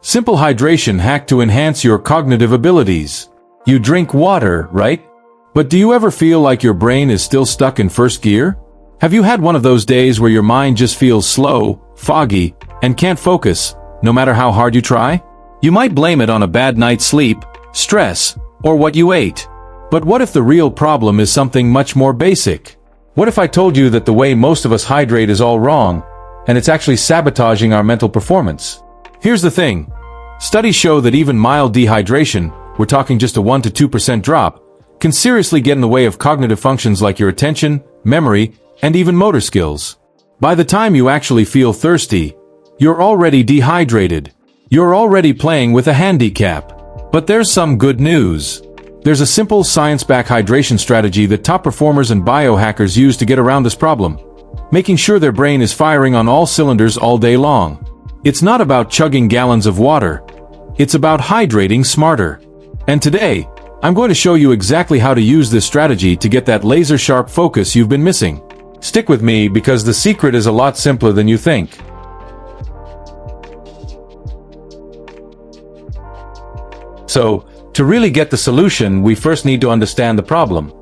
Simple hydration hack to enhance your cognitive abilities. You drink water, right? But do you ever feel like your brain is still stuck in first gear? Have you had one of those days where your mind just feels slow, foggy, and can't focus, no matter how hard you try? You might blame it on a bad night's sleep, stress, or what you ate. But what if the real problem is something much more basic? What if I told you that the way most of us hydrate is all wrong, and it's actually sabotaging our mental performance? Here's the thing. Studies show that even mild dehydration, we're talking just a 1 to 2% drop, can seriously get in the way of cognitive functions like your attention, memory, and even motor skills. By the time you actually feel thirsty, you're already dehydrated. You're already playing with a handicap. But there's some good news. There's a simple science-backed hydration strategy that top performers and biohackers use to get around this problem, making sure their brain is firing on all cylinders all day long. It's not about chugging gallons of water. It's about hydrating smarter. And today, I'm going to show you exactly how to use this strategy to get that laser-sharp focus you've been missing. Stick with me because the secret is a lot simpler than you think. So, to really get the solution, we first need to understand the problem.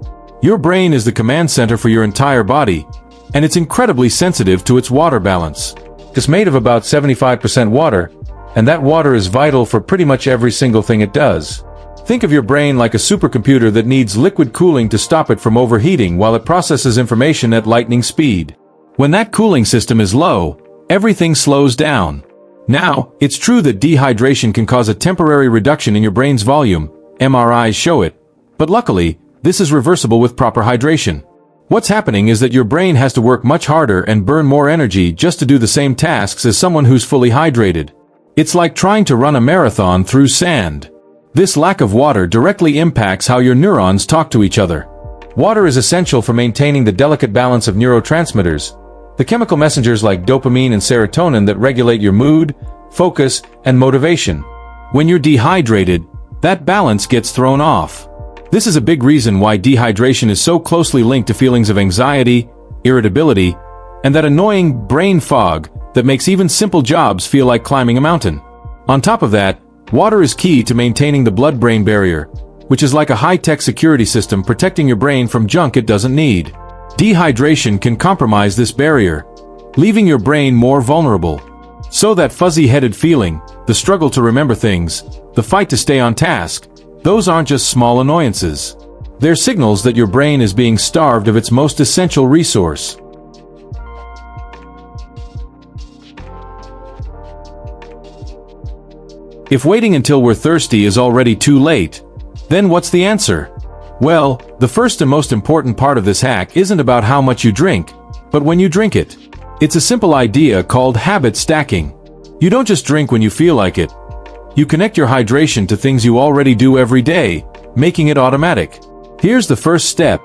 Your brain is the command center for your entire body, and it's incredibly sensitive to its water balance. It's made of about 75% water, and that water is vital for pretty much every single thing it does. Think of your brain like a supercomputer that needs liquid cooling to stop it from overheating while it processes information at lightning speed. When that cooling system is low, everything slows down. Now, it's true that dehydration can cause a temporary reduction in your brain's volume, MRIs show it, but luckily, this is reversible with proper hydration. What's happening is that your brain has to work much harder and burn more energy just to do the same tasks as someone who's fully hydrated. It's like trying to run a marathon through sand. This lack of water directly impacts how your neurons talk to each other. Water is essential for maintaining the delicate balance of neurotransmitters, the chemical messengers like dopamine and serotonin that regulate your mood, focus, and motivation. When you're dehydrated, that balance gets thrown off. This is a big reason why dehydration is so closely linked to feelings of anxiety, irritability, and that annoying brain fog that makes even simple jobs feel like climbing a mountain. On top of that, water is key to maintaining the blood-brain barrier, which is like a high-tech security system protecting your brain from junk it doesn't need. Dehydration can compromise this barrier, leaving your brain more vulnerable. So that fuzzy-headed feeling, the struggle to remember things, the fight to stay on task, those aren't just small annoyances. They're signals that your brain is being starved of its most essential resource. If waiting until we're thirsty is already too late, then what's the answer? Well, the first and most important part of this hack isn't about how much you drink, but when you drink it. It's a simple idea called habit stacking. You don't just drink when you feel like it. You connect your hydration to things you already do every day, making it automatic. Here's the first step: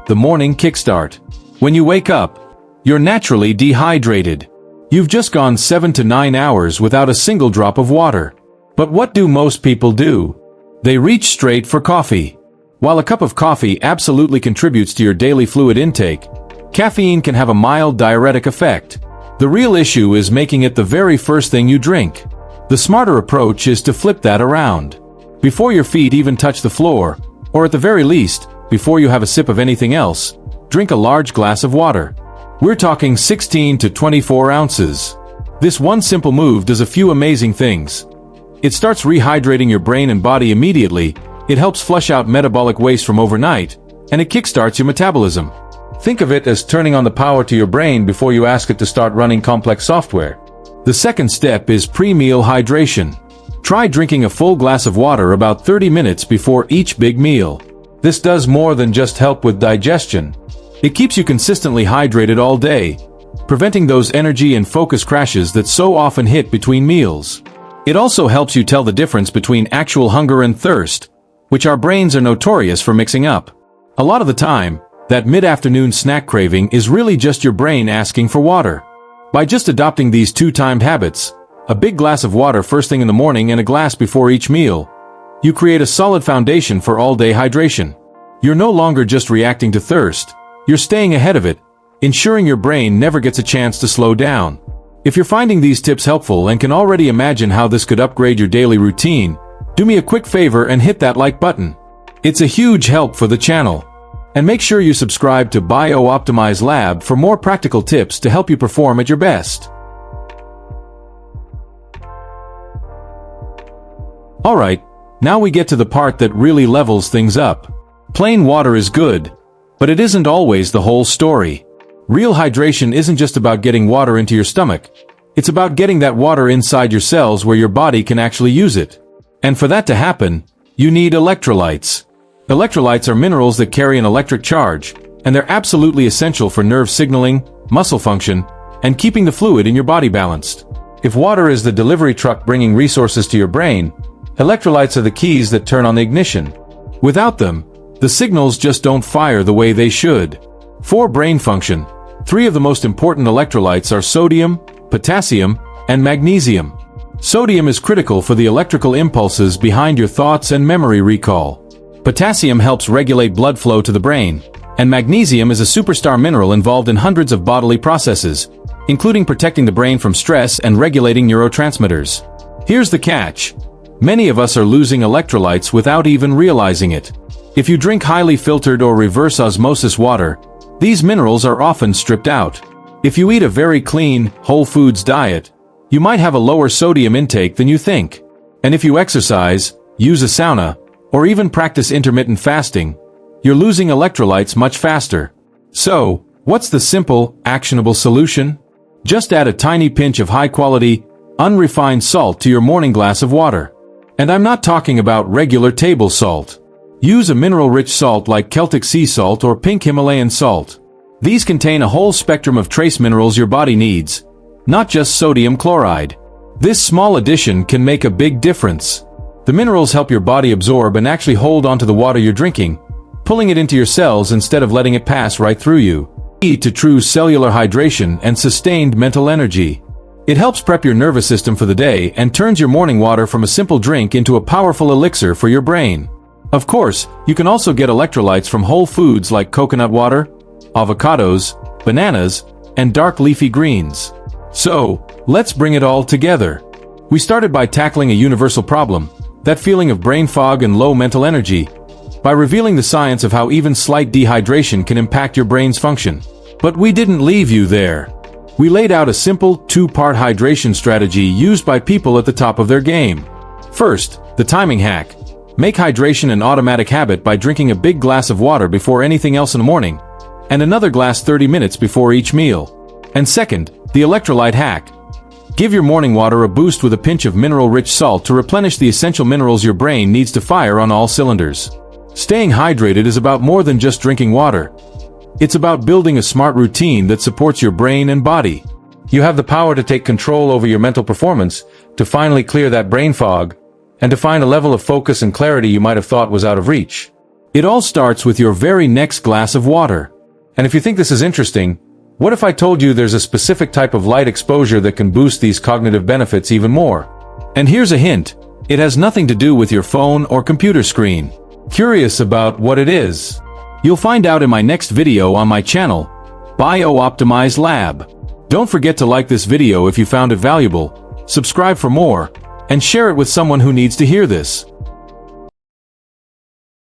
the morning kickstart. When you wake up, you're naturally dehydrated. You've just gone 7 to 9 hours without a single drop of water. But what do most people do? They reach straight for coffee. While a cup of coffee absolutely contributes to your daily fluid intake, caffeine can have a mild diuretic effect. The real issue is making it the very first thing you drink. The smarter approach is to flip that around. Before your feet even touch the floor, or at the very least, before you have a sip of anything else, drink a large glass of water. We're talking 16 to 24 ounces. This one simple move does a few amazing things. It starts rehydrating your brain and body immediately. It helps flush out metabolic waste from overnight, and it kickstarts your metabolism. Think of it as turning on the power to your brain before you ask it to start running complex software. The second step is pre-meal hydration. Try drinking a full glass of water about 30 minutes before each big meal. This does more than just help with digestion. It keeps you consistently hydrated all day, preventing those energy and focus crashes that so often hit between meals. It also helps you tell the difference between actual hunger and thirst, which our brains are notorious for mixing up. A lot of the time, that mid-afternoon snack craving is really just your brain asking for water. By just adopting these two-timed habits, a big glass of water first thing in the morning and a glass before each meal, you create a solid foundation for all-day hydration. You're no longer just reacting to thirst, you're staying ahead of it, ensuring your brain never gets a chance to slow down. If you're finding these tips helpful and can already imagine how this could upgrade your daily routine, do me a quick favor and hit that like button. It's a huge help for the channel. And make sure you subscribe to Biohacking Lab for more practical tips to help you perform at your best. Alright, now we get to the part that really levels things up. Plain water is good, but it isn't always the whole story. Real hydration isn't just about getting water into your stomach. It's about getting that water inside your cells where your body can actually use it. And for that to happen, you need electrolytes. Electrolytes are minerals that carry an electric charge, and they're absolutely essential for nerve signaling, muscle function, and keeping the fluid in your body balanced. If water is the delivery truck bringing resources to your brain, electrolytes are the keys that turn on the ignition. Without them, the signals just don't fire the way they should. For brain function, 3 of the most important electrolytes are sodium, potassium, and magnesium. Sodium is critical for the electrical impulses behind your thoughts and memory recall. Potassium helps regulate blood flow to the brain, and magnesium is a superstar mineral involved in hundreds of bodily processes, including protecting the brain from stress and regulating neurotransmitters. Here's the catch. Many of us are losing electrolytes without even realizing it. If you drink highly filtered or reverse osmosis water, these minerals are often stripped out. If you eat a very clean, whole foods diet, you might have a lower sodium intake than you think. And if you exercise, use a sauna, or even practice intermittent fasting, you're losing electrolytes much faster. So, what's the simple, actionable solution? Just add a tiny pinch of high-quality, unrefined salt to your morning glass of water. And I'm not talking about regular table salt. Use a mineral-rich salt like Celtic sea salt or pink Himalayan salt. These contain a whole spectrum of trace minerals your body needs, not just sodium chloride. This small addition can make a big difference. The minerals help your body absorb and actually hold onto the water you're drinking, pulling it into your cells instead of letting it pass right through you. Key to true cellular hydration and sustained mental energy. It helps prep your nervous system for the day and turns your morning water from a simple drink into a powerful elixir for your brain. Of course, you can also get electrolytes from whole foods like coconut water, avocados, bananas, and dark leafy greens. So, let's bring it all together. We started by tackling a universal problem, that feeling of brain fog and low mental energy, by revealing the science of how even slight dehydration can impact your brain's function. But we didn't leave you there. We laid out a simple, 2-part hydration strategy used by people at the top of their game. First, the timing hack. Make hydration an automatic habit by drinking a big glass of water before anything else in the morning, and another glass 30 minutes before each meal. And second, the electrolyte hack. Give your morning water a boost with a pinch of mineral-rich salt to replenish the essential minerals your brain needs to fire on all cylinders. Staying hydrated is about more than just drinking water. It's about building a smart routine that supports your brain and body. You have the power to take control over your mental performance, to finally clear that brain fog, and to find a level of focus and clarity you might have thought was out of reach. It all starts with your very next glass of water. And if you think this is interesting, what if I told you there's a specific type of light exposure that can boost these cognitive benefits even more? And here's a hint. It has nothing to do with your phone or computer screen. Curious about what it is? You'll find out in my next video on my channel, Biohacking Lab. Don't forget to like this video if you found it valuable, subscribe for more, and share it with someone who needs to hear this.